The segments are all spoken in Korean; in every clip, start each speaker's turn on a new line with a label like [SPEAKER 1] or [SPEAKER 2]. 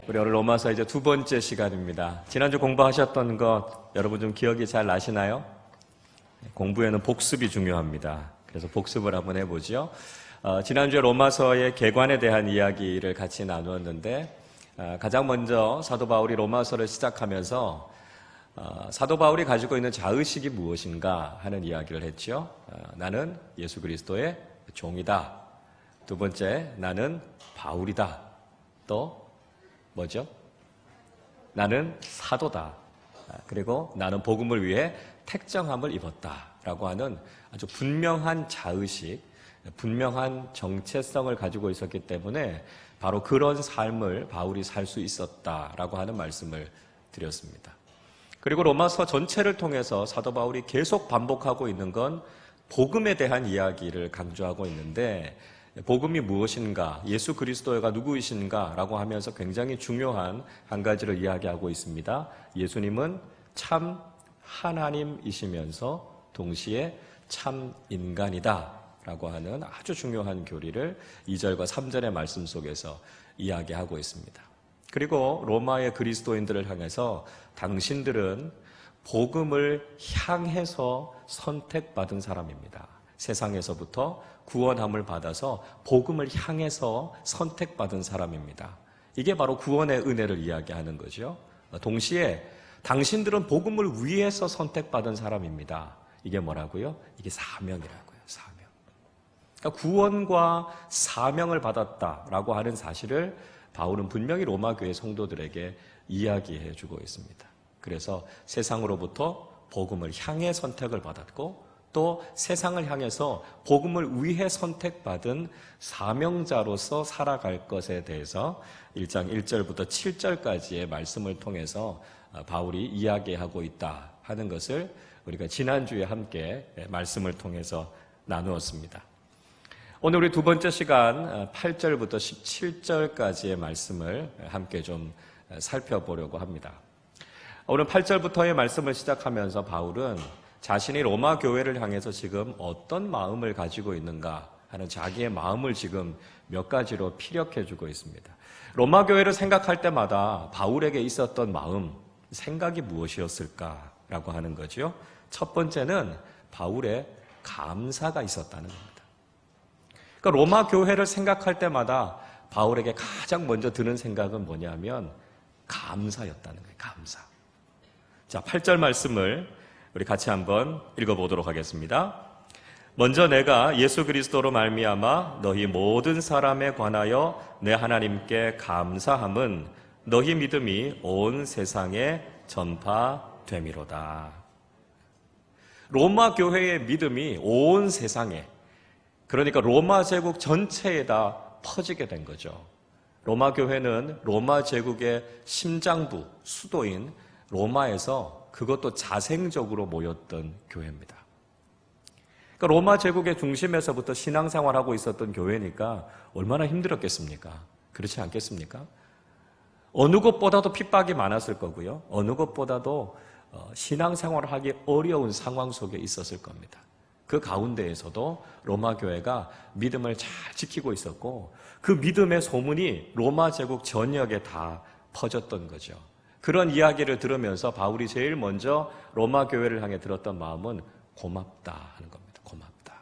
[SPEAKER 1] 우리 오늘 로마서 이제 두 번째 시간입니다. 지난주 공부하셨던 것 여러분 좀 기억이 잘 나시나요? 공부에는 복습이 중요합니다. 그래서 복습을 한번 해보죠. 지난주에 로마서의 개관에 대한 이야기를 같이 나누었는데 가장 먼저 사도 바울이 로마서를 시작하면서 사도 바울이 가지고 있는 자의식이 무엇인가 하는 이야기를 했죠. 나는 예수 그리스도의 종이다. 두 번째, 나는 바울이다. 또 뭐죠? 나는 사도다. 그리고 나는 복음을 위해 택정함을 입었다라고 하는 아주 분명한 자의식, 분명한 정체성을 가지고 있었기 때문에 바로 그런 삶을 바울이 살 수 있었다라고 하는 말씀을 드렸습니다. 그리고 로마서 전체를 통해서 사도 바울이 계속 반복하고 있는 건 복음에 대한 이야기를 강조하고 있는데, 복음이 무엇인가, 예수 그리스도가 누구이신가 라고 하면서 굉장히 중요한 한 가지를 이야기하고 있습니다. 예수님은 참 하나님이시면서 동시에 참 인간이다 라고 하는 아주 중요한 교리를 2절과 3절의 말씀 속에서 이야기하고 있습니다. 그리고 로마의 그리스도인들을 향해서 당신들은 복음을 향해서 선택받은 사람입니다. 세상에서부터 구원함을 받아서 복음을 향해서 선택받은 사람입니다. 이게 바로 구원의 은혜를 이야기하는 거죠. 동시에 당신들은 복음을 위해서 선택받은 사람입니다. 이게 뭐라고요? 이게 사명이라고요. 사명. 그러니까 구원과 사명을 받았다라고 하는 사실을 바울은 분명히 로마 교회 성도들에게 이야기해 주고 있습니다. 그래서 세상으로부터 복음을 향해 선택을 받았고 또 세상을 향해서 복음을 위해 선택받은 사명자로서 살아갈 것에 대해서 1장 1절부터 7절까지의 말씀을 통해서 바울이 이야기하고 있다 하는 것을 우리가 지난주에 함께 말씀을 통해서 나누었습니다. 오늘 우리 두 번째 시간 8절부터 17절까지의 말씀을 함께 좀 살펴보려고 합니다. 오늘 8절부터의 말씀을 시작하면서 바울은 자신이 로마 교회를 향해서 지금 어떤 마음을 가지고 있는가 하는 자기의 마음을 지금 몇 가지로 피력해 주고 있습니다. 로마 교회를 생각할 때마다 바울에게 있었던 마음, 생각이 무엇이었을까라고 하는 거죠. 첫 번째는 바울의 감사가 있었다는 겁니다. 그러니까 로마 교회를 생각할 때마다 바울에게 가장 먼저 드는 생각은 뭐냐면 감사였다는 거예요. 감사. 자, 8절 말씀을 우리 같이 한번 읽어보도록 하겠습니다. 먼저 내가 예수 그리스도로 말미암아 너희 모든 사람에 관하여 내 하나님께 감사함은 너희 믿음이 온 세상에 전파됨이로다. 로마 교회의 믿음이 온 세상에, 그러니까 로마 제국 전체에다 퍼지게 된 거죠. 로마 교회는 로마 제국의 심장부, 수도인 로마에서 그것도 자생적으로 모였던 교회입니다. 그러니까 로마 제국의 중심에서부터 신앙생활하고 있었던 교회니까 얼마나 힘들었겠습니까? 그렇지 않겠습니까? 어느 것보다도 핍박이 많았을 거고요. 어느 것보다도 신앙생활을 하기 어려운 상황 속에 있었을 겁니다. 그 가운데에서도 로마 교회가 믿음을 잘 지키고 있었고 그 믿음의 소문이 로마 제국 전역에 다 퍼졌던 거죠. 그런 이야기를 들으면서 바울이 제일 먼저 로마 교회를 향해 들었던 마음은 고맙다 하는 겁니다. 고맙다.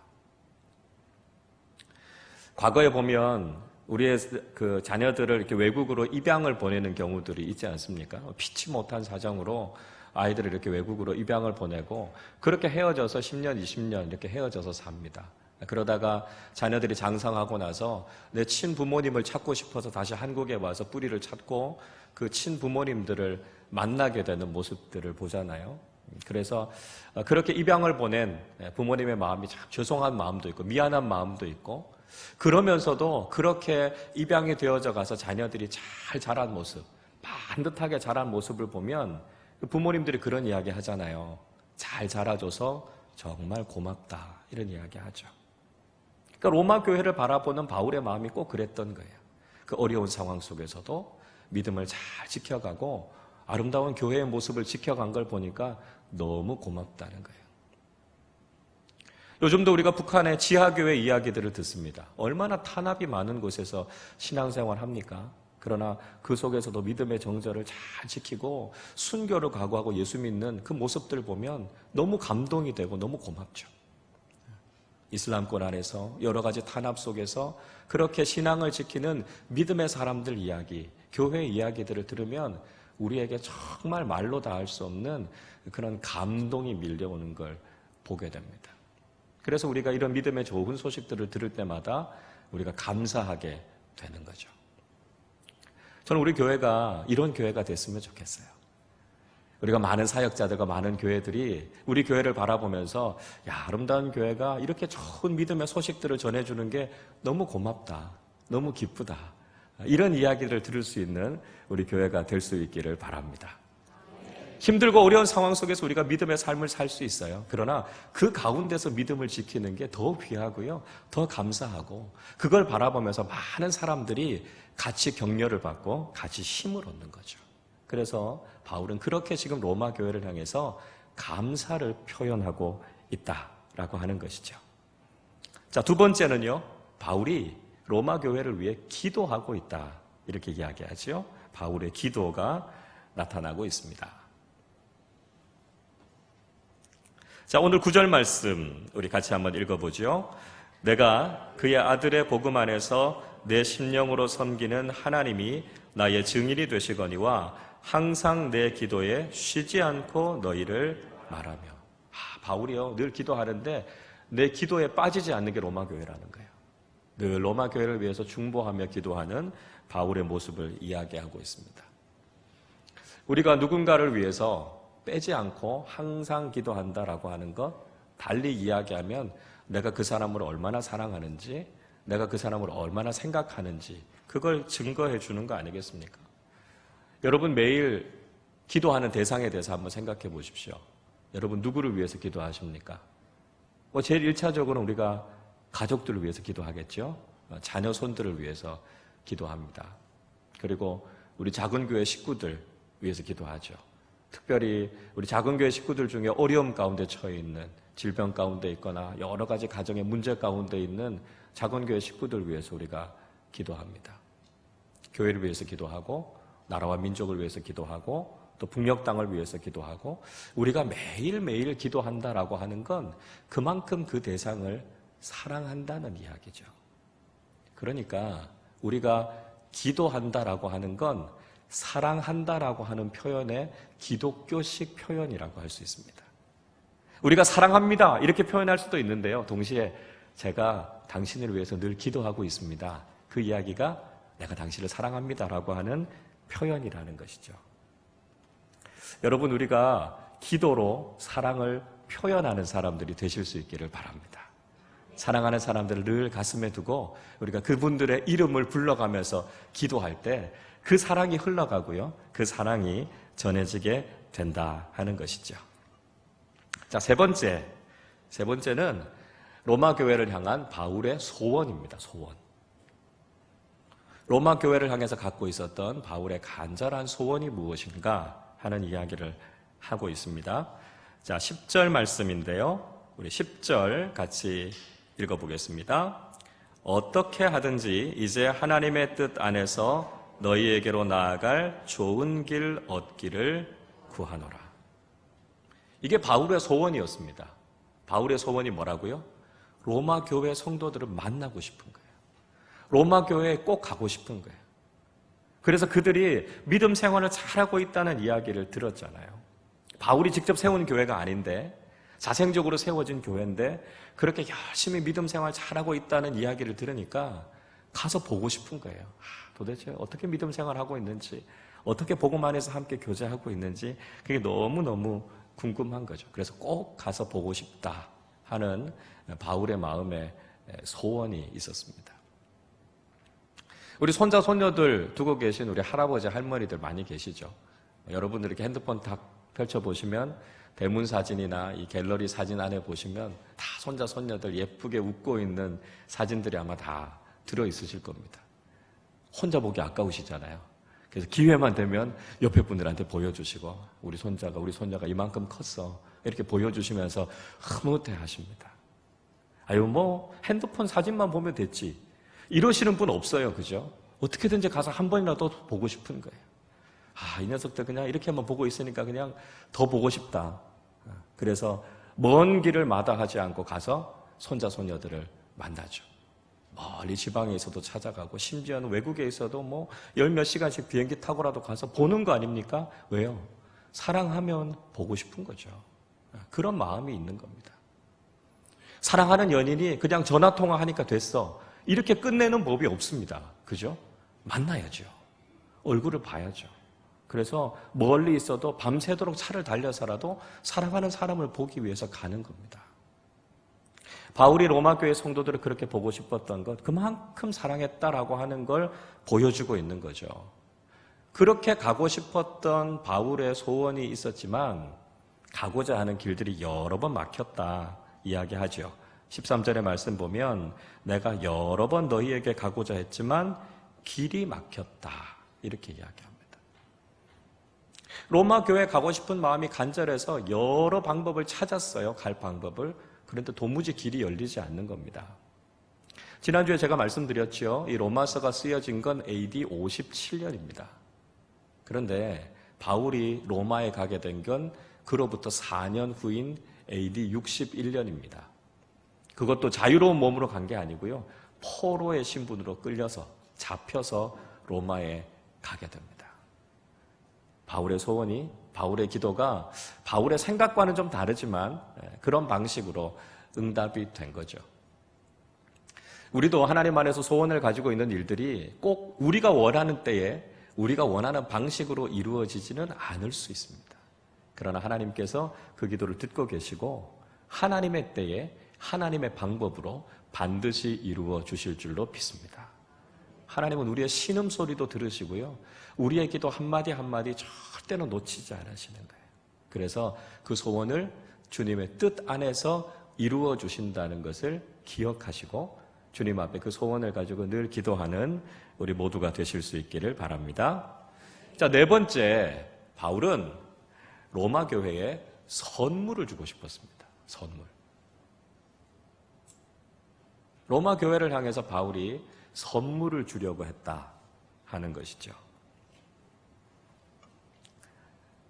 [SPEAKER 1] 과거에 보면 우리의 그 자녀들을 이렇게 외국으로 입양을 보내는 경우들이 있지 않습니까? 피치 못한 사정으로 아이들을 이렇게 외국으로 입양을 보내고 그렇게 헤어져서 10년, 20년 이렇게 헤어져서 삽니다. 그러다가 자녀들이 장성하고 나서 내 친부모님을 찾고 싶어서 다시 한국에 와서 뿌리를 찾고 그 친부모님들을 만나게 되는 모습들을 보잖아요. 그래서 그렇게 입양을 보낸 부모님의 마음이 참 죄송한 마음도 있고 미안한 마음도 있고 그러면서도 그렇게 입양이 되어져 가서 자녀들이 잘 자란 모습, 반듯하게 자란 모습을 보면 부모님들이 그런 이야기 하잖아요. 잘 자라줘서 정말 고맙다 이런 이야기 하죠. 그러니까 로마 교회를 바라보는 바울의 마음이 꼭 그랬던 거예요. 그 어려운 상황 속에서도 믿음을 잘 지켜가고 아름다운 교회의 모습을 지켜간 걸 보니까 너무 고맙다는 거예요. 요즘도 우리가 북한의 지하교회 이야기들을 듣습니다. 얼마나 탄압이 많은 곳에서 신앙생활 합니까? 그러나 그 속에서도 믿음의 정절을 잘 지키고 순교를 각오하고 예수 믿는 그 모습들 보면 너무 감동이 되고 너무 고맙죠. 이슬람권 안에서 여러 가지 탄압 속에서 그렇게 신앙을 지키는 믿음의 사람들 이야기, 교회 이야기들을 들으면 우리에게 정말 말로 다 할 수 없는 그런 감동이 밀려오는 걸 보게 됩니다. 그래서 우리가 이런 믿음의 좋은 소식들을 들을 때마다 우리가 감사하게 되는 거죠. 저는 우리 교회가 이런 교회가 됐으면 좋겠어요. 우리가 많은 사역자들과 많은 교회들이 우리 교회를 바라보면서 야, 아름다운 교회가 이렇게 좋은 믿음의 소식들을 전해주는 게 너무 고맙다, 너무 기쁘다, 이런 이야기를 들을 수 있는 우리 교회가 될 수 있기를 바랍니다. 힘들고 어려운 상황 속에서 우리가 믿음의 삶을 살 수 있어요. 그러나 그 가운데서 믿음을 지키는 게 더 귀하고요, 더 감사하고, 그걸 바라보면서 많은 사람들이 같이 격려를 받고 같이 힘을 얻는 거죠. 그래서 바울은 그렇게 지금 로마 교회를 향해서 감사를 표현하고 있다라고 하는 것이죠. 자, 두 번째는요, 바울이 로마 교회를 위해 기도하고 있다, 이렇게 이야기하죠. 바울의 기도가 나타나고 있습니다. 자, 오늘 9절 말씀 우리 같이 한번 읽어보죠. 내가 그의 아들의 복음 안에서 내 심령으로 섬기는 하나님이 나의 증인이 되시거니와 항상 내 기도에 쉬지 않고 너희를 말하며. 바울이요, 늘 기도하는데 내 기도에 빠지지 않는 게 로마 교회라는 거예요. 늘 로마 교회를 위해서 중보하며 기도하는 바울의 모습을 이야기하고 있습니다. 우리가 누군가를 위해서 빼지 않고 항상 기도한다라고 하는 것, 달리 이야기하면 내가 그 사람을 얼마나 사랑하는지, 내가 그 사람을 얼마나 생각하는지, 그걸 증거해 주는 거 아니겠습니까? 여러분 매일 기도하는 대상에 대해서 한번 생각해 보십시오. 여러분 누구를 위해서 기도하십니까? 제일 1차적으로 우리가 가족들을 위해서 기도하겠죠. 자녀 손들을 위해서 기도합니다. 그리고 우리 작은 교회 식구들 위해서 기도하죠. 특별히 우리 작은 교회 식구들 중에 어려움 가운데 처해 있는, 질병 가운데 있거나 여러 가지 가정의 문제 가운데 있는 작은 교회 식구들 위해서 우리가 기도합니다. 교회를 위해서 기도하고, 나라와 민족을 위해서 기도하고, 또 북녘 땅을 위해서 기도하고, 우리가 매일매일 기도한다라고 하는 건 그만큼 그 대상을 사랑한다는 이야기죠. 그러니까 우리가 기도한다라고 하는 건 사랑한다라고 하는 표현의 기독교식 표현이라고 할 수 있습니다. 우리가 사랑합니다 이렇게 표현할 수도 있는데요, 동시에 제가 당신을 위해서 늘 기도하고 있습니다, 그 이야기가 내가 당신을 사랑합니다라고 하는 표현이라는 것이죠. 여러분, 우리가 기도로 사랑을 표현하는 사람들이 되실 수 있기를 바랍니다. 사랑하는 사람들을 늘 가슴에 두고 우리가 그분들의 이름을 불러가면서 기도할 때 그 사랑이 흘러가고요, 그 사랑이 전해지게 된다 하는 것이죠. 자, 세 번째는 로마 교회를 향한 바울의 소원입니다. 소원. 로마 교회를 향해서 갖고 있었던 바울의 간절한 소원이 무엇인가 하는 이야기를 하고 있습니다. 자, 10절 말씀인데요, 우리 10절 같이 읽어보겠습니다. 어떻게 하든지 이제 하나님의 뜻 안에서 너희에게로 나아갈 좋은 길 얻기를 구하노라. 이게 바울의 소원이었습니다. 바울의 소원이 뭐라고요? 로마 교회 성도들을 만나고 싶은 거예요. 로마 교회에 꼭 가고 싶은 거예요. 그래서 그들이 믿음 생활을 잘하고 있다는 이야기를 들었잖아요. 바울이 직접 세운 교회가 아닌데, 자생적으로 세워진 교회인데 그렇게 열심히 믿음 생활 잘하고 있다는 이야기를 들으니까 가서 보고 싶은 거예요. 도대체 어떻게 믿음 생활하고 있는지, 어떻게 복음 안에서 함께 교제하고 있는지, 그게 너무너무 궁금한 거죠. 그래서 꼭 가서 보고 싶다 하는 바울의 마음에 소원이 있었습니다. 우리 손자 손녀들 두고 계신 우리 할아버지 할머니들 많이 계시죠. 여러분들 이렇게 핸드폰 딱 펼쳐보시면 대문 사진이나 이 갤러리 사진 안에 보시면 다 손자 손녀들 예쁘게 웃고 있는 사진들이 아마 다 들어있으실 겁니다. 혼자 보기 아까우시잖아요. 그래서 기회만 되면 옆에 분들한테 보여주시고, 우리 손자가 우리 손녀가 이만큼 컸어 이렇게 보여주시면서 흐뭇해 하십니다. 아유, 뭐 핸드폰 사진만 보면 됐지, 이러시는 분 없어요, 그죠? 어떻게든지 가서 한 번이라도 보고 싶은 거예요. 이 녀석들 그냥 이렇게만 보고 있으니까 그냥 더 보고 싶다. 그래서 먼 길을 마다하지 않고 가서 손자 손녀들을 만나죠. 멀리 지방에 있어도 찾아가고 심지어는 외국에 있어도 뭐 열 몇 시간씩 비행기 타고라도 가서 보는 거 아닙니까? 왜요? 사랑하면 보고 싶은 거죠. 그런 마음이 있는 겁니다. 사랑하는 연인이 그냥 전화통화하니까 됐어, 이렇게 끝내는 법이 없습니다. 그죠? 만나야죠. 얼굴을 봐야죠. 그래서 멀리 있어도 밤새도록 차를 달려서라도 사랑하는 사람을 보기 위해서 가는 겁니다. 바울이 로마 교회 성도들을 그렇게 보고 싶었던 것, 그만큼 사랑했다라고 하는 걸 보여주고 있는 거죠. 그렇게 가고 싶었던 바울의 소원이 있었지만 가고자 하는 길들이 여러 번 막혔다 이야기하죠. 13절의 말씀 보면 내가 여러 번 너희에게 가고자 했지만 길이 막혔다 이렇게 이야기합니다. 로마 교회에 가고 싶은 마음이 간절해서 여러 방법을 찾았어요. 갈 방법을. 그런데 도무지 길이 열리지 않는 겁니다. 지난주에 제가 말씀드렸죠. 이 로마서가 쓰여진 건 AD 57년입니다. 그런데 바울이 로마에 가게 된 건 그로부터 4년 후인 AD 61년입니다. 그것도 자유로운 몸으로 간 게 아니고요. 포로의 신분으로 끌려서 잡혀서 로마에 가게 됩니다. 바울의 소원이, 바울의 기도가 바울의 생각과는 좀 다르지만 그런 방식으로 응답이 된 거죠. 우리도 하나님 안에서 소원을 가지고 있는 일들이 꼭 우리가 원하는 때에 우리가 원하는 방식으로 이루어지지는 않을 수 있습니다. 그러나 하나님께서 그 기도를 듣고 계시고 하나님의 때에 하나님의 방법으로 반드시 이루어 주실 줄로 믿습니다. 하나님은 우리의 신음소리도 들으시고요. 우리의 기도 한마디 한마디 절대로 놓치지 않으시는 거예요. 그래서 그 소원을 주님의 뜻 안에서 이루어 주신다는 것을 기억하시고 주님 앞에 그 소원을 가지고 늘 기도하는 우리 모두가 되실 수 있기를 바랍니다. 자, 네 번째, 바울은 로마 교회에 선물을 주고 싶었습니다. 선물. 로마 교회를 향해서 바울이 선물을 주려고 했다 하는 것이죠.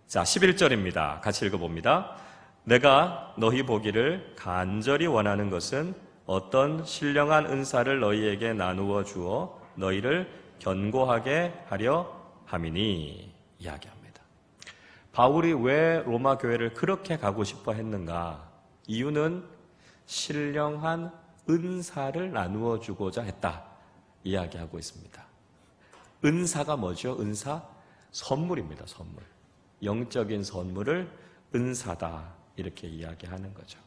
[SPEAKER 1] 자, 11절입니다. 같이 읽어봅니다. 내가 너희 보기를 간절히 원하는 것은 어떤 신령한 은사를 너희에게 나누어 주어 너희를 견고하게 하려 함이니 이야기합니다. 바울이 왜 로마 교회를 그렇게 가고 싶어 했는가? 이유는 신령한 은사를 나누어 주고자 했다 이야기하고 있습니다. 은사가 뭐죠? 은사? 선물입니다. 선물. 영적인 선물을 은사다 이렇게 이야기하는 거죠.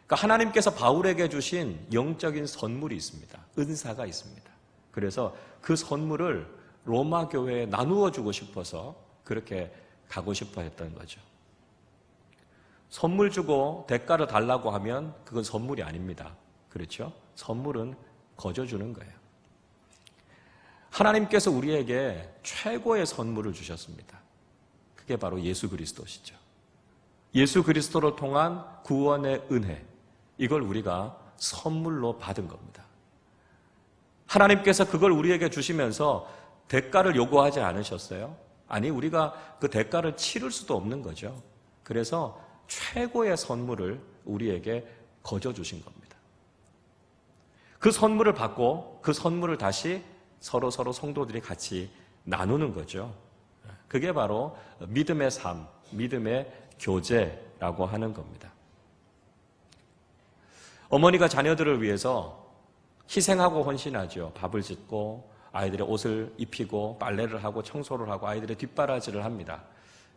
[SPEAKER 1] 그러니까 하나님께서 바울에게 주신 영적인 선물이 있습니다. 은사가 있습니다. 그래서 그 선물을 로마 교회에 나누어 주고 싶어서 그렇게 가고 싶어 했던 거죠. 선물 주고 대가를 달라고 하면 그건 선물이 아닙니다. 그렇죠? 선물은 거저 주는 거예요. 하나님께서 우리에게 최고의 선물을 주셨습니다. 그게 바로 예수 그리스도시죠. 예수 그리스도를 통한 구원의 은혜, 이걸 우리가 선물로 받은 겁니다. 하나님께서 그걸 우리에게 주시면서 대가를 요구하지 않으셨어요? 아니, 우리가 그 대가를 치를 수도 없는 거죠. 그래서 최고의 선물을 우리에게 거저 주신 겁니다. 그 선물을 받고 그 선물을 다시 서로 성도들이 같이 나누는 거죠. 그게 바로 믿음의 삶, 믿음의 교제라고 하는 겁니다. 어머니가 자녀들을 위해서 희생하고 헌신하죠. 밥을 짓고 아이들의 옷을 입히고 빨래를 하고 청소를 하고 아이들의 뒷바라지를 합니다.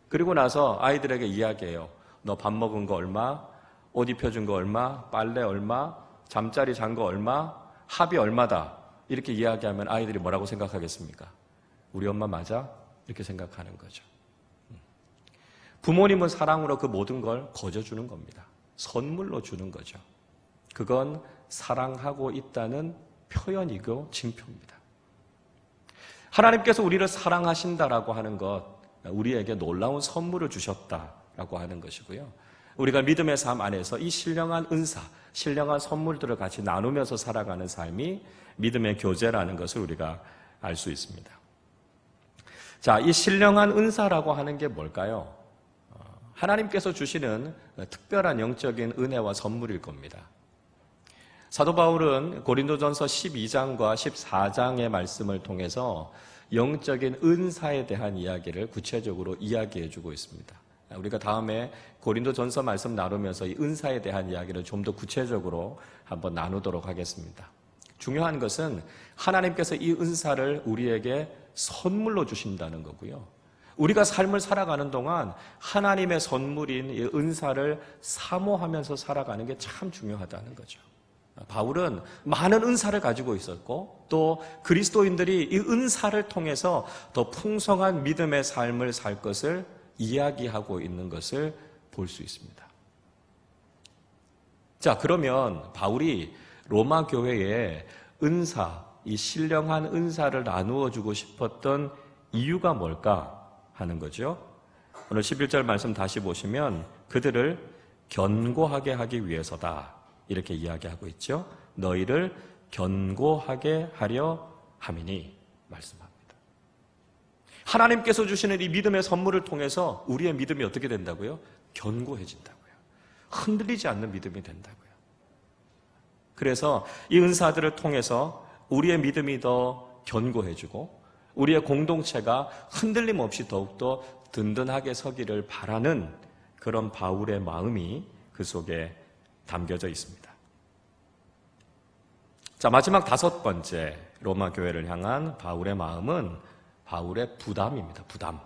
[SPEAKER 1] 그리고 나서 아이들에게 이야기해요. 너 밥 먹은 거 얼마? 옷 입혀준 거 얼마? 빨래 얼마? 잠자리 잔 거 얼마? 합이 얼마다? 이렇게 이야기하면 아이들이 뭐라고 생각하겠습니까? 우리 엄마 맞아? 이렇게 생각하는 거죠. 부모님은 사랑으로 그 모든 걸 거저 주는 겁니다. 선물로 주는 거죠. 그건 사랑하고 있다는 표현이고 징표입니다. 하나님께서 우리를 사랑하신다라고 하는 것, 우리에게 놀라운 선물을 주셨다라고 하는 것이고요. 우리가 믿음의 삶 안에서 이 신령한 은사, 신령한 선물들을 같이 나누면서 살아가는 삶이 믿음의 교제라는 것을 우리가 알 수 있습니다. 자, 이 신령한 은사라고 하는 게 뭘까요? 하나님께서 주시는 특별한 영적인 은혜와 선물일 겁니다. 사도 바울은 고린도전서 12장과 14장의 말씀을 통해서 영적인 은사에 대한 이야기를 구체적으로 이야기해 주고 있습니다. 우리가 다음에 고린도전서 말씀 나누면서 이 은사에 대한 이야기를 좀 더 구체적으로 한번 나누도록 하겠습니다. 중요한 것은 하나님께서 이 은사를 우리에게 선물로 주신다는 거고요. 우리가 삶을 살아가는 동안 하나님의 선물인 이 은사를 사모하면서 살아가는 게 참 중요하다는 거죠. 바울은 많은 은사를 가지고 있었고 또 그리스도인들이 이 은사를 통해서 더 풍성한 믿음의 삶을 살 것을 이야기하고 있는 것을 볼 수 있습니다. 자, 그러면 바울이 로마 교회에 은사, 이 신령한 은사를 나누어 주고 싶었던 이유가 뭘까 하는 거죠. 오늘 11절 말씀 다시 보시면 그들을 견고하게 하기 위해서다 이렇게 이야기하고 있죠. 너희를 견고하게 하려 함이니 말씀합니다. 하나님께서 주시는 이 믿음의 선물을 통해서 우리의 믿음이 어떻게 된다고요? 견고해진다고요. 흔들리지 않는 믿음이 된다고요. 그래서 이 은사들을 통해서 우리의 믿음이 더 견고해지고 우리의 공동체가 흔들림 없이 더욱더 든든하게 서기를 바라는 그런 바울의 마음이 그 속에 담겨져 있습니다. 자, 마지막 5번째 로마 교회를 향한 바울의 마음은 바울의 부담입니다. 부담.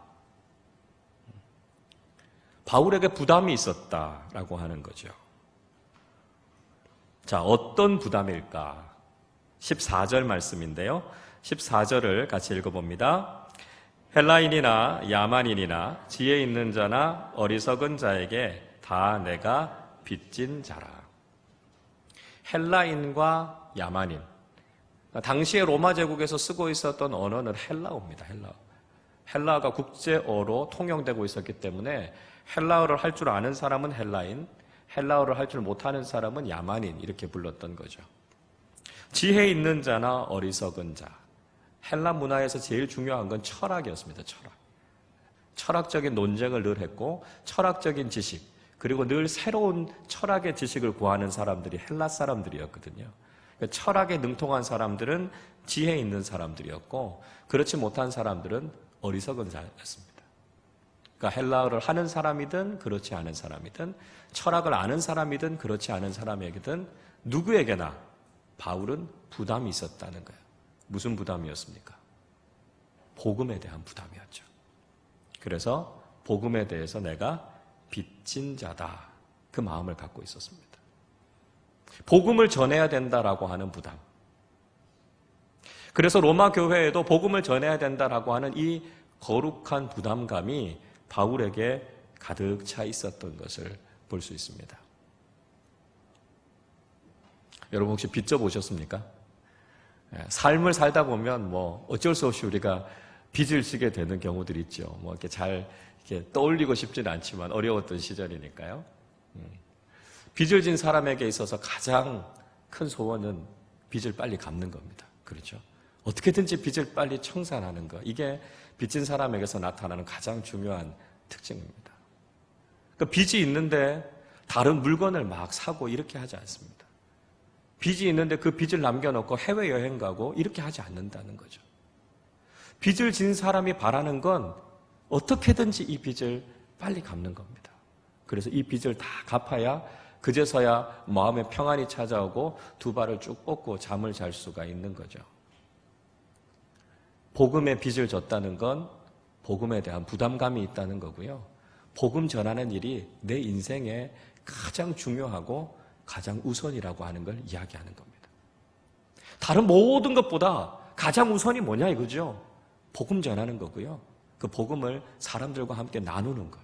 [SPEAKER 1] 바울에게 부담이 있었다라고 하는 거죠. 자, 어떤 부담일까? 14절 말씀인데요. 14절을 같이 읽어봅니다. 헬라인이나 야만인이나 지혜 있는 자나 어리석은 자에게 다 내가 빚진 자라. 헬라인과 야만인. 당시에 로마 제국에서 쓰고 있었던 언어는 헬라어입니다. 헬라어. 헬라어가 국제어로 통용되고 있었기 때문에 헬라어를 할 줄 아는 사람은 헬라인, 헬라어를 할 줄 못하는 사람은 야만인 이렇게 불렀던 거죠. 지혜 있는 자나 어리석은 자. 헬라 문화에서 제일 중요한 건 철학이었습니다. 철학. 철학적인 논쟁을 늘 했고 철학적인 지식 그리고 늘 새로운 철학의 지식을 구하는 사람들이 헬라 사람들이었거든요. 철학에 능통한 사람들은 지혜 있는 사람들이었고 그렇지 못한 사람들은 어리석은 자였습니다. 그러니까 헬라어를 하는 사람이든 그렇지 않은 사람이든 철학을 아는 사람이든 그렇지 않은 사람에게든 누구에게나 바울은 부담이 있었다는 거예요. 무슨 부담이었습니까? 복음에 대한 부담이었죠. 그래서 복음에 대해서 내가 빚진 자다. 그 마음을 갖고 있었습니다. 복음을 전해야 된다라고 하는 부담. 그래서 로마 교회에도 복음을 전해야 된다라고 하는 이 거룩한 부담감이 바울에게 가득 차 있었던 것을 볼 수 있습니다. 여러분 혹시 빚져 보셨습니까? 삶을 살다 보면 뭐 어쩔 수 없이 우리가 빚을 지게 되는 경우들이 있죠. 뭐 이렇게 잘 이렇게 떠올리고 싶지는 않지만 어려웠던 시절이니까요. 빚을 진 사람에게 있어서 가장 큰 소원은 빚을 빨리 갚는 겁니다. 그렇죠? 어떻게든지 빚을 빨리 청산하는 것. 이게 빚진 사람에게서 나타나는 가장 중요한 특징입니다. 그러니까 빚이 있는데 다른 물건을 막 사고 이렇게 하지 않습니다. 빚이 있는데 그 빚을 남겨놓고 해외여행 가고 이렇게 하지 않는다는 거죠. 빚을 진 사람이 바라는 건 어떻게든지 이 빚을 빨리 갚는 겁니다. 그래서 이 빚을 다 갚아야 그제서야 마음의 평안이 찾아오고 두 발을 쭉 뻗고 잠을 잘 수가 있는 거죠. 복음의 빚을 졌다는 건 복음에 대한 부담감이 있다는 거고요. 복음 전하는 일이 내 인생에 가장 중요하고 가장 우선이라고 하는 걸 이야기하는 겁니다. 다른 모든 것보다 가장 우선이 뭐냐 이거죠. 복음 전하는 거고요. 그 복음을 사람들과 함께 나누는 것.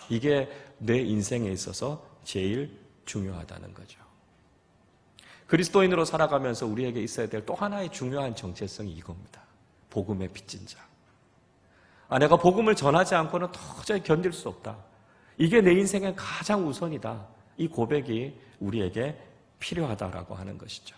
[SPEAKER 1] 이게 내 인생에 있어서 제일 중요하다는 거죠. 그리스도인으로 살아가면서 우리에게 있어야 될 또 하나의 중요한 정체성이 이겁니다. 복음의 빚진 자. 내가 복음을 전하지 않고는 도저히 견딜 수 없다. 이게 내 인생의 가장 우선이다. 이 고백이 우리에게 필요하다라고 하는 것이죠.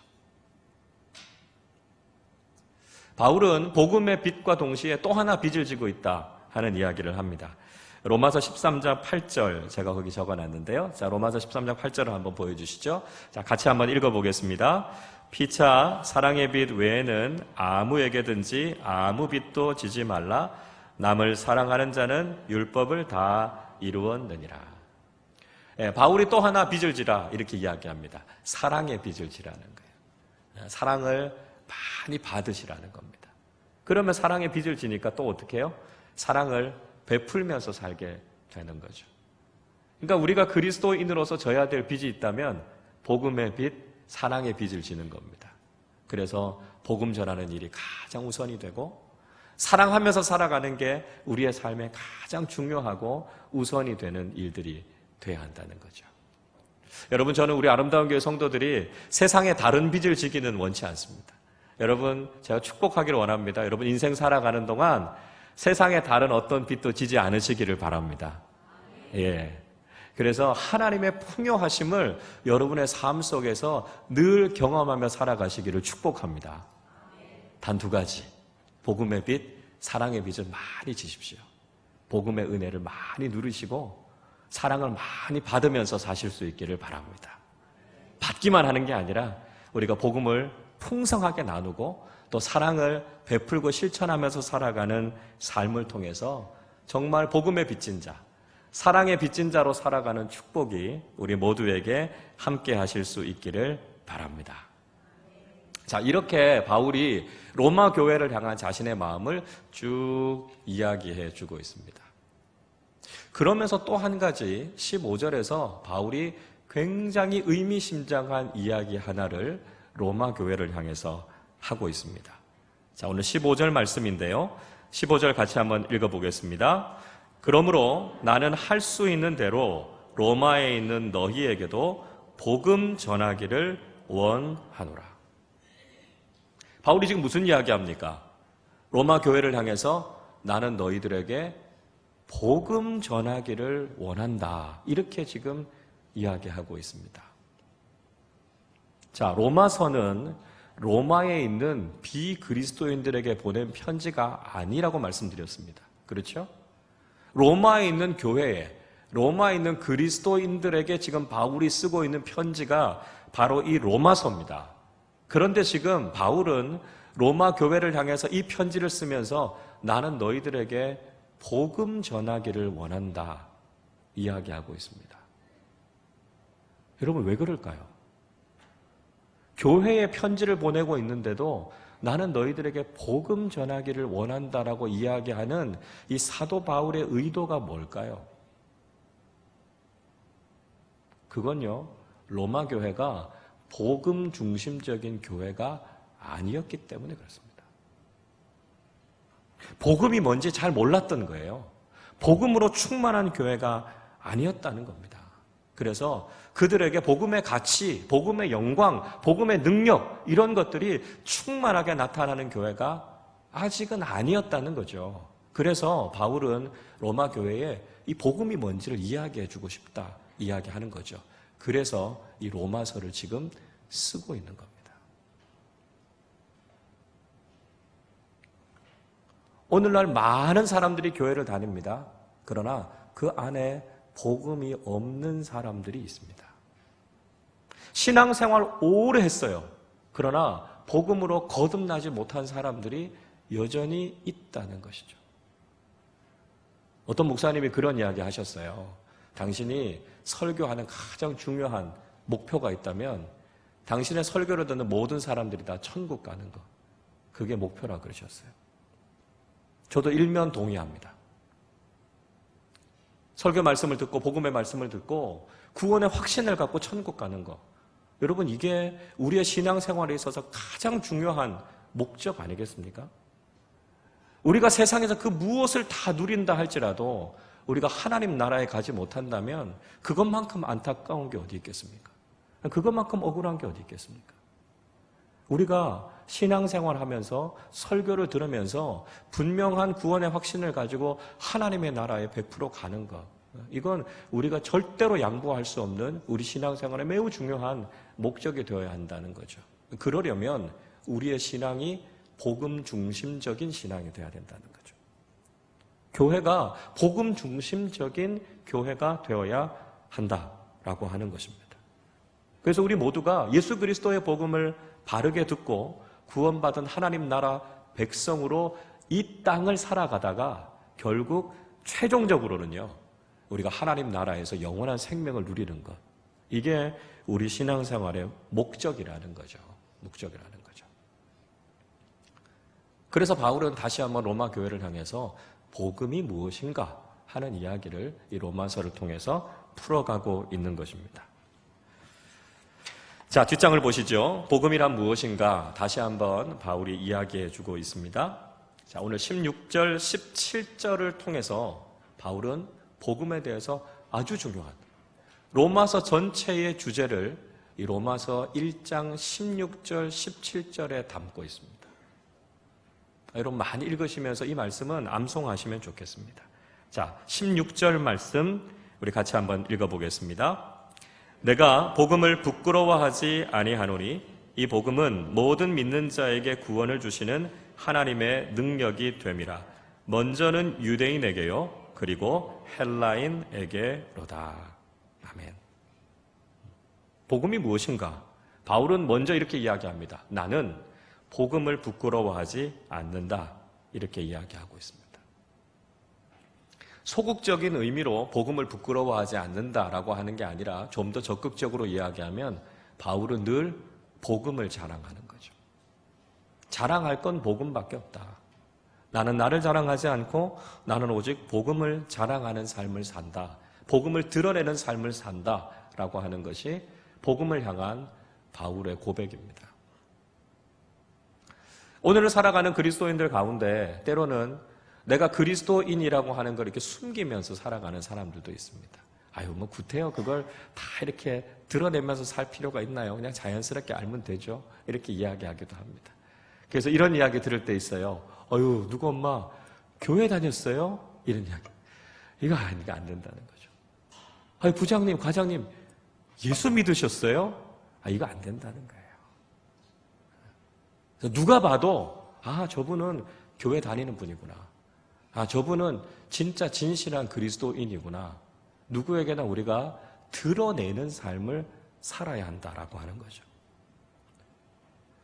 [SPEAKER 1] 바울은 복음의 빛과 동시에 또 하나 빚을 지고 있다 하는 이야기를 합니다. 로마서 13장 8절 제가 거기 적어놨는데요. 자, 로마서 13장 8절을 한번 보여주시죠. 자, 같이 한번 읽어보겠습니다. 피차 사랑의 빛 외에는 아무에게든지 아무 빚도 지지 말라. 남을 사랑하는 자는 율법을 다 이루었느니라. 바울이 또 하나 빚을 지라 이렇게 이야기합니다. 사랑의 빚을 지라는 거예요. 사랑을 많이 받으시라는 겁니다. 그러면 사랑의 빚을 지니까 또 어떻게 해요? 사랑을 베풀면서 살게 되는 거죠. 그러니까 우리가 그리스도인으로서 져야 될 빚이 있다면 복음의 빚, 사랑의 빚을 지는 겁니다. 그래서 복음 전하는 일이 가장 우선이 되고 사랑하면서 살아가는 게 우리의 삶에 가장 중요하고 우선이 되는 일들이 돼야 한다는 거죠. 여러분, 저는 우리 아름다운 교회 성도들이 세상에 다른 빚을 지기는 원치 않습니다. 여러분, 제가 축복하기를 원합니다. 여러분 인생 살아가는 동안 세상에 다른 어떤 빚도 지지 않으시기를 바랍니다. 예. 그래서 하나님의 풍요하심을 여러분의 삶 속에서 늘 경험하며 살아가시기를 축복합니다. 단 두 가지. 복음의 빚, 사랑의 빚을 많이 지십시오. 복음의 은혜를 많이 누리시고 사랑을 많이 받으면서 사실 수 있기를 바랍니다. 받기만 하는 게 아니라 우리가 복음을 풍성하게 나누고 또 사랑을 베풀고 실천하면서 살아가는 삶을 통해서 정말 복음의 빚진 자, 사랑의 빚진 자로 살아가는 축복이 우리 모두에게 함께 하실 수 있기를 바랍니다. 자, 이렇게 바울이 로마 교회를 향한 자신의 마음을 쭉 이야기해 주고 있습니다. 그러면서 또 한 가지 15절에서 바울이 굉장히 의미심장한 이야기 하나를 로마 교회를 향해서 하고 있습니다. 자, 오늘 15절 말씀인데요. 15절 같이 한번 읽어보겠습니다. 그러므로 나는 할 수 있는 대로 로마에 있는 너희에게도 복음 전하기를 원하노라. 바울이 지금 무슨 이야기합니까? 로마 교회를 향해서 나는 너희들에게 복음 전하기를 원한다. 이렇게 지금 이야기하고 있습니다. 자, 로마서는 로마에 있는 비그리스도인들에게 보낸 편지가 아니라고 말씀드렸습니다. 그렇죠? 로마에 있는 교회에, 로마에 있는 그리스도인들에게 지금 바울이 쓰고 있는 편지가 바로 이 로마서입니다. 그런데 지금 바울은 로마 교회를 향해서 이 편지를 쓰면서 나는 너희들에게 복음 전하기를 원한다 이야기하고 있습니다. 여러분, 왜 그럴까요? 교회에 편지를 보내고 있는데도 나는 너희들에게 복음 전하기를 원한다라고 이야기하는 이 사도 바울의 의도가 뭘까요? 그건요, 로마 교회가 복음 중심적인 교회가 아니었기 때문에 그렇습니다. 복음이 뭔지 잘 몰랐던 거예요. 복음으로 충만한 교회가 아니었다는 겁니다. 그래서 그들에게 복음의 가치, 복음의 영광, 복음의 능력 이런 것들이 충만하게 나타나는 교회가 아직은 아니었다는 거죠. 그래서 바울은 로마 교회에 이 복음이 뭔지를 이야기해 주고 싶다 이야기하는 거죠. 그래서 이 로마서를 지금 쓰고 있는 겁니다. 오늘날 많은 사람들이 교회를 다닙니다. 그러나 그 안에 복음이 없는 사람들이 있습니다. 신앙생활 오래 했어요. 그러나 복음으로 거듭나지 못한 사람들이 여전히 있다는 것이죠. 어떤 목사님이 그런 이야기 하셨어요. 당신이 설교하는 가장 중요한 목표가 있다면 당신의 설교를 듣는 모든 사람들이 다 천국 가는 것. 그게 목표라 그러셨어요. 저도 일면 동의합니다. 설교 말씀을 듣고 복음의 말씀을 듣고 구원의 확신을 갖고 천국 가는 것. 여러분, 이게 우리의 신앙생활에 있어서 가장 중요한 목적 아니겠습니까? 우리가 세상에서 그 무엇을 다 누린다 할지라도 우리가 하나님 나라에 가지 못한다면 그것만큼 안타까운 게 어디 있겠습니까? 그것만큼 억울한 게 어디 있겠습니까? 우리가 신앙생활하면서 설교를 들으면서 분명한 구원의 확신을 가지고 하나님의 나라에 100% 가는 것, 이건 우리가 절대로 양보할 수 없는 우리 신앙생활에 매우 중요한 목적이 되어야 한다는 거죠. 그러려면 우리의 신앙이 복음 중심적인 신앙이 되어야 된다는 거죠. 교회가 복음 중심적인 교회가 되어야 한다라고 하는 것입니다. 그래서 우리 모두가 예수 그리스도의 복음을 바르게 듣고 구원받은 하나님 나라 백성으로 이 땅을 살아가다가 결국 최종적으로는요, 우리가 하나님 나라에서 영원한 생명을 누리는 것. 이게 우리 신앙생활의 목적이라는 거죠. 목적이라는 거죠. 그래서 바울은 다시 한번 로마 교회를 향해서 복음이 무엇인가 하는 이야기를 이 로마서를 통해서 풀어가고 있는 것입니다. 자, 뒷장을 보시죠. 복음이란 무엇인가 다시 한번 바울이 이야기해 주고 있습니다. 자, 오늘 16절, 17절을 통해서 바울은 복음에 대해서 아주 중요한 로마서 전체의 주제를 이 로마서 1장 16절, 17절에 담고 있습니다. 여러분 많이 읽으시면서 이 말씀은 암송하시면 좋겠습니다. 자, 16절 말씀 우리 같이 한번 읽어보겠습니다. 내가 복음을 부끄러워하지 아니하노니 이 복음은 모든 믿는 자에게 구원을 주시는 하나님의 능력이 됨이라. 먼저는 유대인에게요 그리고 헬라인에게로다. 아멘. 복음이 무엇인가? 바울은 먼저 이렇게 이야기합니다. 나는 복음을 부끄러워하지 않는다. 이렇게 이야기하고 있습니다. 소극적인 의미로 복음을 부끄러워하지 않는다라고 하는 게 아니라 좀 더 적극적으로 이야기하면 바울은 늘 복음을 자랑하는 거죠. 자랑할 건 복음밖에 없다. 나는 나를 자랑하지 않고 나는 오직 복음을 자랑하는 삶을 산다. 복음을 드러내는 삶을 산다라고 하는 것이 복음을 향한 바울의 고백입니다. 오늘을 살아가는 그리스도인들 가운데 때로는 내가 그리스도인이라고 하는 걸 이렇게 숨기면서 살아가는 사람들도 있습니다. 아유, 뭐 구태여 그걸 다 이렇게 드러내면서 살 필요가 있나요? 그냥 자연스럽게 알면 되죠. 이렇게 이야기하기도 합니다. 그래서 이런 이야기 들을 때 있어요. 어유, 누구 엄마 교회 다녔어요? 이런 이야기. 이거 안 된다는 거죠. 아유, 부장님, 과장님 예수 믿으셨어요? 이거 안 된다는 거예요. 누가 봐도 저분은 교회 다니는 분이구나. 저분은 진짜 진실한 그리스도인이구나. 누구에게나 우리가 드러내는 삶을 살아야 한다라고 하는 거죠.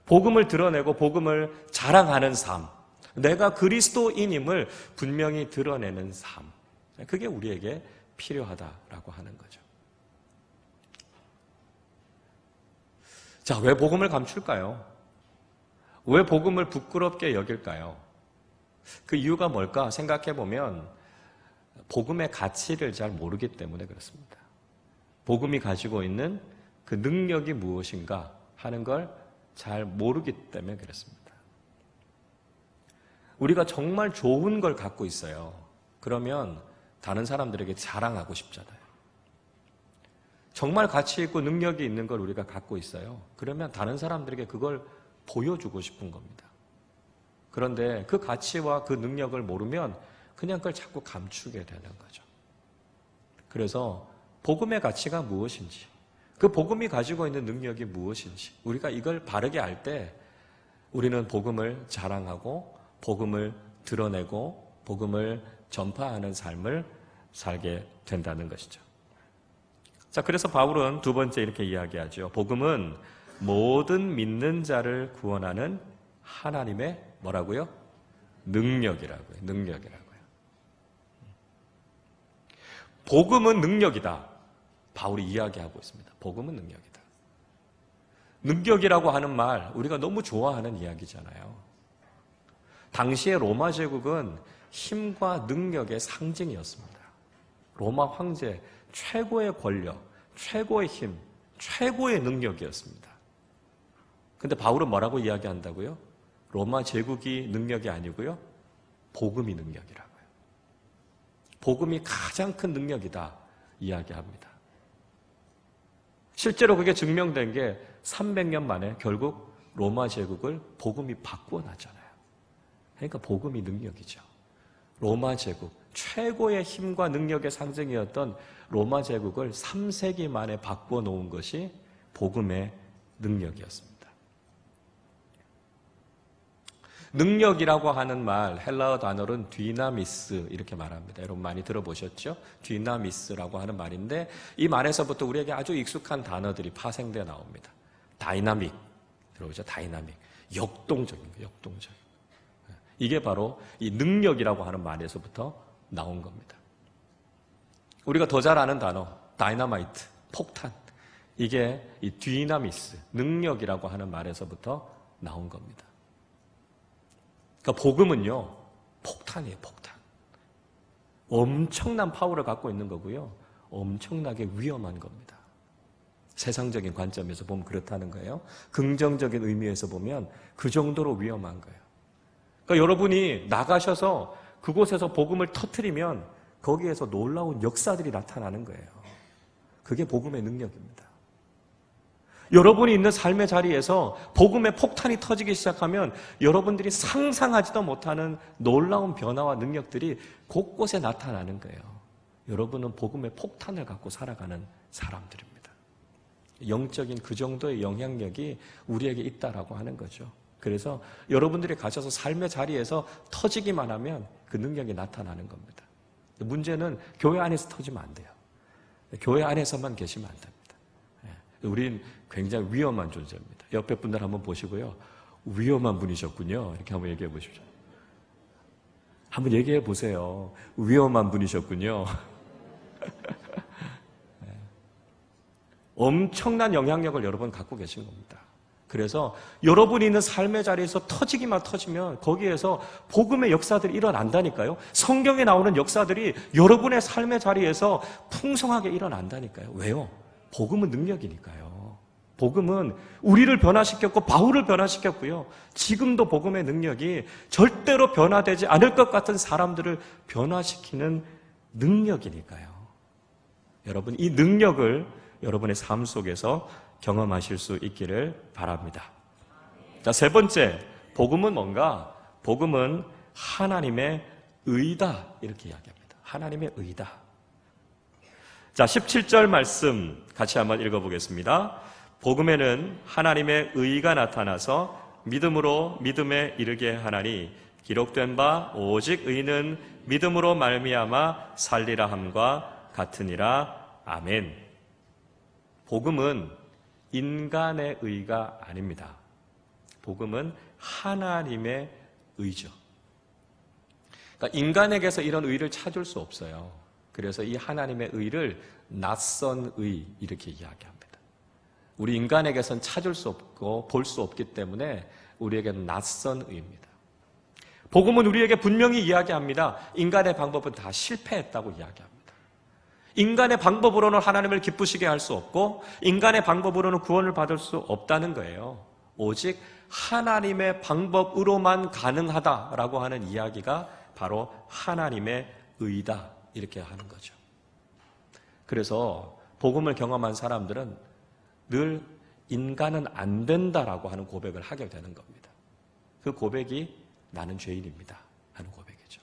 [SPEAKER 1] 복음을 드러내고 복음을 자랑하는 삶. 내가 그리스도인임을 분명히 드러내는 삶. 그게 우리에게 필요하다라고 하는 거죠. 자, 왜 복음을 감출까요? 왜 복음을 부끄럽게 여길까요? 그 이유가 뭘까 생각해 보면 복음의 가치를 잘 모르기 때문에 그렇습니다. 복음이 가지고 있는 그 능력이 무엇인가 하는 걸 잘 모르기 때문에 그렇습니다. 우리가 정말 좋은 걸 갖고 있어요. 그러면 다른 사람들에게 자랑하고 싶잖아요. 정말 가치 있고 능력이 있는 걸 우리가 갖고 있어요. 그러면 다른 사람들에게 그걸 보여주고 싶은 겁니다. 그런데 그 가치와 그 능력을 모르면 그냥 그걸 자꾸 감추게 되는 거죠. 그래서 복음의 가치가 무엇인지, 그 복음이 가지고 있는 능력이 무엇인지 우리가 이걸 바르게 알 때 우리는 복음을 자랑하고 복음을 드러내고 복음을 전파하는 삶을 살게 된다는 것이죠. 자, 그래서 바울은 두 번째 이렇게 이야기하죠. 복음은 모든 믿는 자를 구원하는 하나님의 뭐라고요? 능력이라고요. 능력이라고요. 복음은 능력이다. 바울이 이야기하고 있습니다. 복음은 능력이다. 능력이라고 하는 말 우리가 너무 좋아하는 이야기잖아요. 당시의 로마 제국은 힘과 능력의 상징이었습니다. 로마 황제 최고의 권력, 최고의 힘, 최고의 능력이었습니다. 근데 바울은 뭐라고 이야기한다고요? 로마 제국이 능력이 아니고요. 복음이 능력이라고요. 복음이 가장 큰 능력이다 이야기합니다. 실제로 그게 증명된 게 300년 만에 결국 로마 제국을 복음이 바꾸어 놨잖아요. 그러니까 복음이 능력이죠. 로마 제국 최고의 힘과 능력의 상징이었던 로마 제국을 3세기 만에 바꿔 놓은 것이 복음의 능력이었습니다. 능력이라고 하는 말, 헬라어 단어는 디나미스 이렇게 말합니다. 여러분 많이 들어보셨죠? 디나미스라고 하는 말인데 이 말에서부터 우리에게 아주 익숙한 단어들이 파생되어 나옵니다. 다이나믹, 들어보죠? 다이나믹. 역동적인 거예요, 역동적인. 이게 바로 이 능력이라고 하는 말에서부터 나온 겁니다. 우리가 더 잘 아는 단어, 다이너마이트, 폭탄. 이게 이 디나미스, 능력이라고 하는 말에서부터 나온 겁니다. 그러니까 복음은요, 폭탄이에요, 폭탄. 엄청난 파워를 갖고 있는 거고요. 엄청나게 위험한 겁니다. 세상적인 관점에서 보면 그렇다는 거예요. 긍정적인 의미에서 보면 그 정도로 위험한 거예요. 그러니까 여러분이 나가셔서 그곳에서 복음을 터뜨리면 거기에서 놀라운 역사들이 나타나는 거예요. 그게 복음의 능력입니다. 여러분이 있는 삶의 자리에서 복음의 폭탄이 터지기 시작하면 여러분들이 상상하지도 못하는 놀라운 변화와 능력들이 곳곳에 나타나는 거예요. 여러분은 복음의 폭탄을 갖고 살아가는 사람들입니다. 영적인 그 정도의 영향력이 우리에게 있다라고 하는 거죠. 그래서 여러분들이 가셔서 삶의 자리에서 터지기만 하면 그 능력이 나타나는 겁니다. 문제는 교회 안에서 터지면 안 돼요. 교회 안에서만 계시면 안 됩니다. 우린 굉장히 위험한 존재입니다. 옆에 분들 한번 보시고요. 위험한 분이셨군요. 이렇게 한번 얘기해 보십시오. 한번 얘기해 보세요. 위험한 분이셨군요. 엄청난 영향력을 여러분 갖고 계신 겁니다. 그래서 여러분이 있는 삶의 자리에서 터지기만 터지면 거기에서 복음의 역사들이 일어난다니까요. 성경에 나오는 역사들이 여러분의 삶의 자리에서 풍성하게 일어난다니까요. 왜요? 복음은 능력이니까요. 복음은 우리를 변화시켰고 바울을 변화시켰고요. 지금도 복음의 능력이 절대로 변화되지 않을 것 같은 사람들을 변화시키는 능력이니까요. 여러분, 이 능력을 여러분의 삶 속에서 경험하실 수 있기를 바랍니다. 자, 세 번째, 복음은 뭔가? 복음은 하나님의 의다 이렇게 이야기합니다. 하나님의 의다. 자, 17절 말씀 같이 한번 읽어보겠습니다. 복음에는 하나님의 의가 나타나서 믿음으로 믿음에 이르게 하나니 기록된 바 오직 의는 믿음으로 말미암아 살리라 함과 같으니라. 아멘. 복음은 인간의 의가 아닙니다. 복음은 하나님의 의죠. 그러니까 인간에게서 이런 의를 찾을 수 없어요. 그래서 이 하나님의 의를 낯선 의 이렇게 이야기합니다. 우리 인간에게선 찾을 수 없고 볼 수 없기 때문에 우리에게는 낯선 의입니다. 복음은 우리에게 분명히 이야기합니다. 인간의 방법은 다 실패했다고 이야기합니다. 인간의 방법으로는 하나님을 기쁘시게 할 수 없고 인간의 방법으로는 구원을 받을 수 없다는 거예요. 오직 하나님의 방법으로만 가능하다라고 하는 이야기가 바로 하나님의 의다 이렇게 하는 거죠. 그래서 복음을 경험한 사람들은 늘 인간은 안 된다라고 하는 고백을 하게 되는 겁니다. 그 고백이 나는 죄인입니다 하는 고백이죠.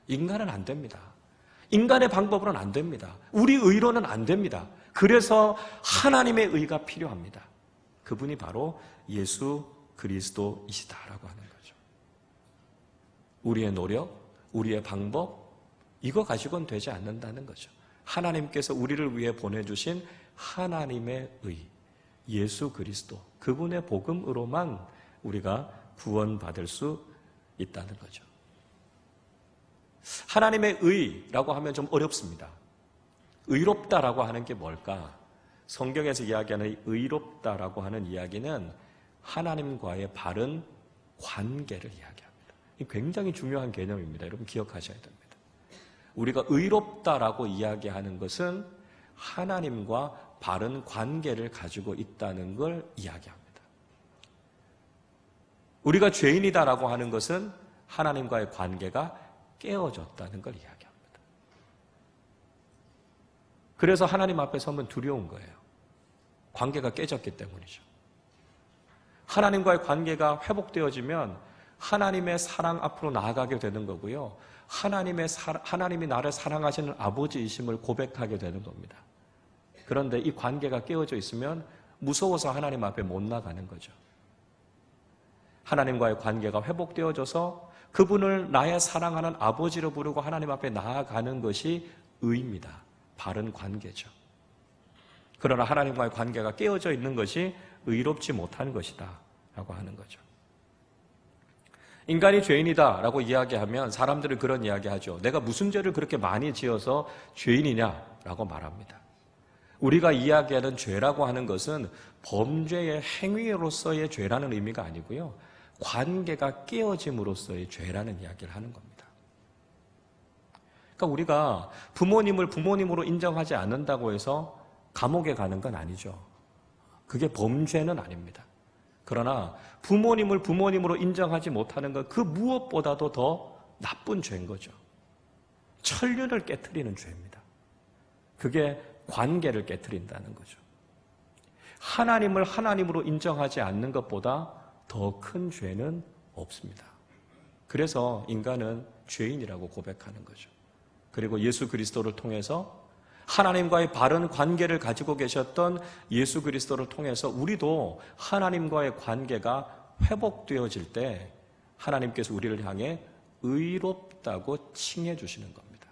[SPEAKER 1] 인간은 안 됩니다. 인간의 방법으로는 안 됩니다. 우리 의로는 안 됩니다. 그래서 하나님의 의가 필요합니다. 그분이 바로 예수 그리스도이시다라고 하는 거죠. 우리의 노력, 우리의 방법 이거 가지고는 되지 않는다는 거죠. 하나님께서 우리를 위해 보내주신 하나님의 의, 예수 그리스도 그분의 복음으로만 우리가 구원받을 수 있다는 거죠. 하나님의 의라고 하면 좀 어렵습니다. 의롭다라고 하는 게 뭘까? 성경에서 이야기하는 이 의롭다라고 하는 이야기는 하나님과의 바른 관계를 이야기합니다. 이 굉장히 중요한 개념입니다. 여러분 기억하셔야 됩니다. 우리가 의롭다라고 이야기하는 것은 하나님과 바른 관계를 가지고 있다는 걸 이야기합니다. 우리가 죄인이다라고 하는 것은 하나님과의 관계가 깨어졌다는 걸 이야기합니다. 그래서 하나님 앞에 서면 두려운 거예요. 관계가 깨졌기 때문이죠. 하나님과의 관계가 회복되어지면 하나님의 사랑 앞으로 나아가게 되는 거고요. 하나님이 나를 사랑하시는 아버지이심을 고백하게 되는 겁니다. 그런데 이 관계가 깨어져 있으면 무서워서 하나님 앞에 못 나가는 거죠. 하나님과의 관계가 회복되어져서 그분을 나의 사랑하는 아버지로 부르고 하나님 앞에 나아가는 것이 의입니다. 바른 관계죠. 그러나 하나님과의 관계가 깨어져 있는 것이 의롭지 못한 것이다 라고 하는 거죠. 인간이 죄인이다 라고 이야기하면 사람들은 그런 이야기하죠. 내가 무슨 죄를 그렇게 많이 지어서 죄인이냐 라고 말합니다. 우리가 이야기하는 죄라고 하는 것은 범죄의 행위로서의 죄라는 의미가 아니고요. 관계가 깨어짐으로써의 죄라는 이야기를 하는 겁니다. 그러니까 우리가 부모님을 부모님으로 인정하지 않는다고 해서 감옥에 가는 건 아니죠. 그게 범죄는 아닙니다. 그러나 부모님을 부모님으로 인정하지 못하는 것, 그 무엇보다도 더 나쁜 죄인 거죠. 천륜을 깨트리는 죄입니다. 그게 관계를 깨트린다는 거죠. 하나님을 하나님으로 인정하지 않는 것보다 더 큰 죄는 없습니다. 그래서 인간은 죄인이라고 고백하는 거죠. 그리고 예수 그리스도를 통해서 하나님과의 바른 관계를 가지고 계셨던 예수 그리스도를 통해서 우리도 하나님과의 관계가 회복되어질 때 하나님께서 우리를 향해 의롭다고 칭해 주시는 겁니다.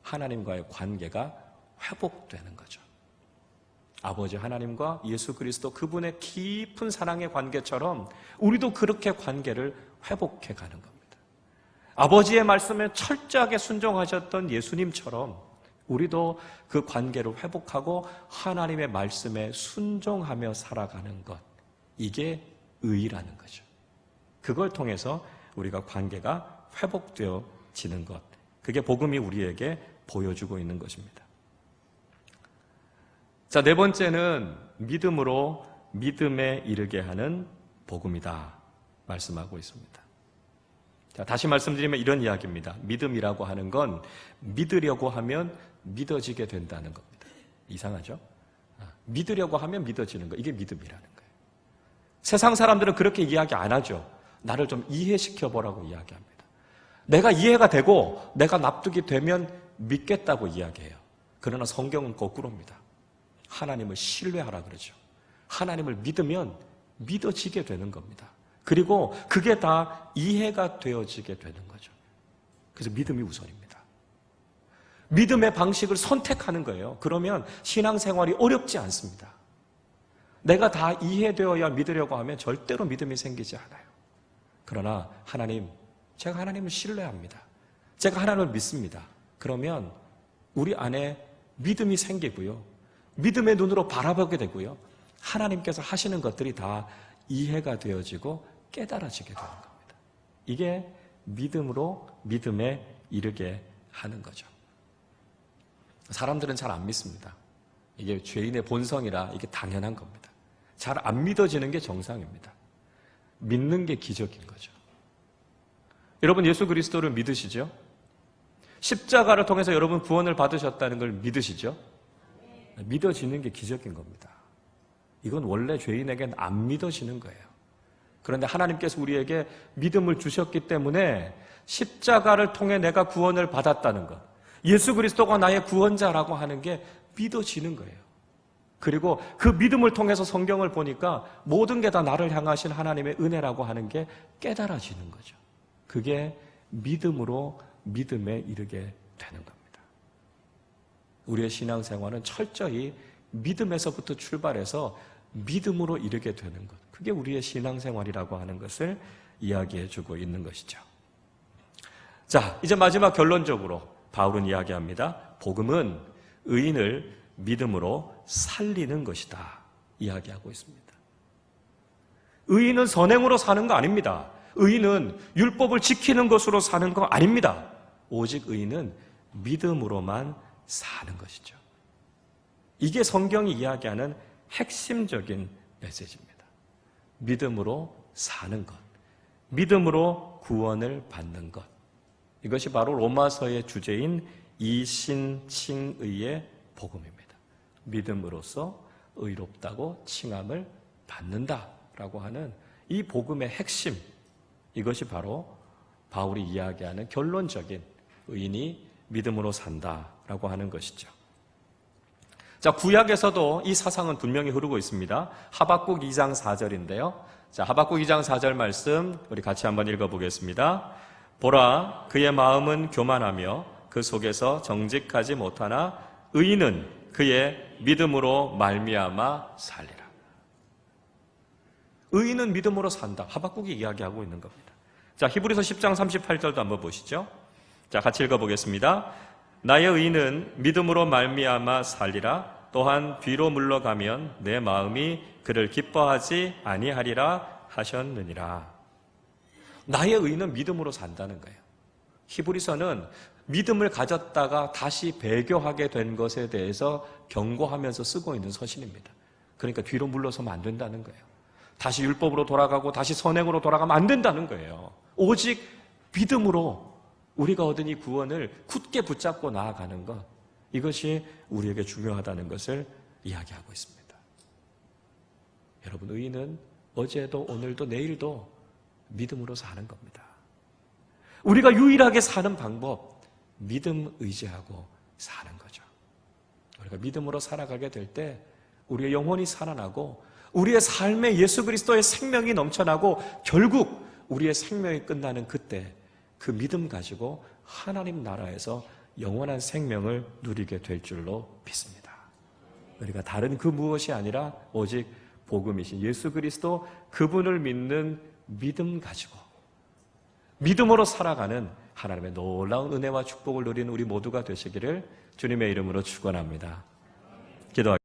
[SPEAKER 1] 하나님과의 관계가 회복되는 거죠. 아버지 하나님과 예수 그리스도 그분의 깊은 사랑의 관계처럼 우리도 그렇게 관계를 회복해 가는 겁니다. 아버지의 말씀에 철저하게 순종하셨던 예수님처럼 우리도 그 관계를 회복하고 하나님의 말씀에 순종하며 살아가는 것, 이게 의라는 거죠. 그걸 통해서 우리가 관계가 회복되어지는 것, 그게 복음이 우리에게 보여주고 있는 것입니다. 자, 네 번째는 믿음으로 믿음에 이르게 하는 복음이다 말씀하고 있습니다. 자, 다시 말씀드리면 이런 이야기입니다. 믿음이라고 하는 건 믿으려고 하면 믿어지게 된다는 겁니다. 이상하죠? 믿으려고 하면 믿어지는 거, 이게 믿음이라는 거예요. 세상 사람들은 그렇게 이야기 안 하죠. 나를 좀 이해시켜보라고 이야기합니다. 내가 이해가 되고 내가 납득이 되면 믿겠다고 이야기해요. 그러나 성경은 거꾸로입니다. 하나님을 신뢰하라 그러죠. 하나님을 믿으면 믿어지게 되는 겁니다. 그리고 그게 다 이해가 되어지게 되는 거죠. 그래서 믿음이 우선입니다. 믿음의 방식을 선택하는 거예요. 그러면 신앙생활이 어렵지 않습니다. 내가 다 이해되어야 믿으려고 하면 절대로 믿음이 생기지 않아요. 그러나 하나님, 제가 하나님을 신뢰합니다. 제가 하나님을 믿습니다. 그러면 우리 안에 믿음이 생기고요. 믿음의 눈으로 바라보게 되고요. 하나님께서 하시는 것들이 다 이해가 되어지고 깨달아지게 되는 겁니다. 이게 믿음으로 믿음에 이르게 하는 거죠. 사람들은 잘 안 믿습니다. 이게 죄인의 본성이라 이게 당연한 겁니다. 잘 안 믿어지는 게 정상입니다. 믿는 게 기적인 거죠. 여러분 예수 그리스도를 믿으시죠? 십자가를 통해서 여러분 구원을 받으셨다는 걸 믿으시죠? 믿어지는 게 기적인 겁니다. 이건 원래 죄인에게는 안 믿어지는 거예요. 그런데 하나님께서 우리에게 믿음을 주셨기 때문에 십자가를 통해 내가 구원을 받았다는 것, 예수 그리스도가 나의 구원자라고 하는 게 믿어지는 거예요. 그리고 그 믿음을 통해서 성경을 보니까 모든 게 다 나를 향하신 하나님의 은혜라고 하는 게 깨달아지는 거죠. 그게 믿음으로 믿음에 이르게 되는 겁니다. 우리의 신앙생활은 철저히 믿음에서부터 출발해서 믿음으로 이르게 되는 것, 그게 우리의 신앙생활이라고 하는 것을 이야기해 주고 있는 것이죠. 자, 이제 마지막 결론적으로 바울은 이야기합니다. 복음은 의인을 믿음으로 살리는 것이다 이야기하고 있습니다. 의인은 선행으로 사는 거 아닙니다. 의인은 율법을 지키는 것으로 사는 거 아닙니다. 오직 의인은 믿음으로만 사는 것이죠. 이게 성경이 이야기하는 핵심적인 메시지입니다. 믿음으로 사는 것, 믿음으로 구원을 받는 것, 이것이 바로 로마서의 주제인 이신칭의의 복음입니다. 믿음으로써 의롭다고 칭함을 받는다라고 하는 이 복음의 핵심, 이것이 바로 바울이 이야기하는 결론적인 의인이 믿음으로 산다라고 하는 것이죠. 자, 구약에서도 이 사상은 분명히 흐르고 있습니다. 하박국 2장 4절인데요. 자, 하박국 2장 4절 말씀 우리 같이 한번 읽어보겠습니다. 보라, 그의 마음은 교만하며 그 속에서 정직하지 못하나 의인은 그의 믿음으로 말미암아 살리라. 의인은 믿음으로 산다. 하박국이 이야기하고 있는 겁니다. 자, 히브리서 10장 38절도 한번 보시죠. 자, 같이 읽어보겠습니다. 나의 의인은 믿음으로 말미암아 살리라. 또한 뒤로 물러가면 내 마음이 그를 기뻐하지 아니하리라 하셨느니라. 나의 의인은 믿음으로 산다는 거예요. 히브리서는 믿음을 가졌다가 다시 배교하게 된 것에 대해서 경고하면서 쓰고 있는 서신입니다. 그러니까 뒤로 물러서면 안 된다는 거예요. 다시 율법으로 돌아가고 다시 선행으로 돌아가면 안 된다는 거예요. 오직 믿음으로 우리가 얻은 이 구원을 굳게 붙잡고 나아가는 것, 이것이 우리에게 중요하다는 것을 이야기하고 있습니다. 여러분, 의인은 어제도 오늘도 내일도 믿음으로 사는 겁니다. 우리가 유일하게 사는 방법, 믿음 의지하고 사는 거죠. 우리가 믿음으로 살아가게 될 때 우리의 영혼이 살아나고 우리의 삶에 예수 그리스도의 생명이 넘쳐나고 결국 우리의 생명이 끝나는 그때 그 믿음 가지고 하나님 나라에서 영원한 생명을 누리게 될 줄로 믿습니다. 우리가 다른 그 무엇이 아니라 오직 복음이신 예수 그리스도 그분을 믿는 믿음 가지고 믿음으로 살아가는 하나님의 놀라운 은혜와 축복을 누리는 우리 모두가 되시기를 주님의 이름으로 축원합니다. 기도하겠습니다.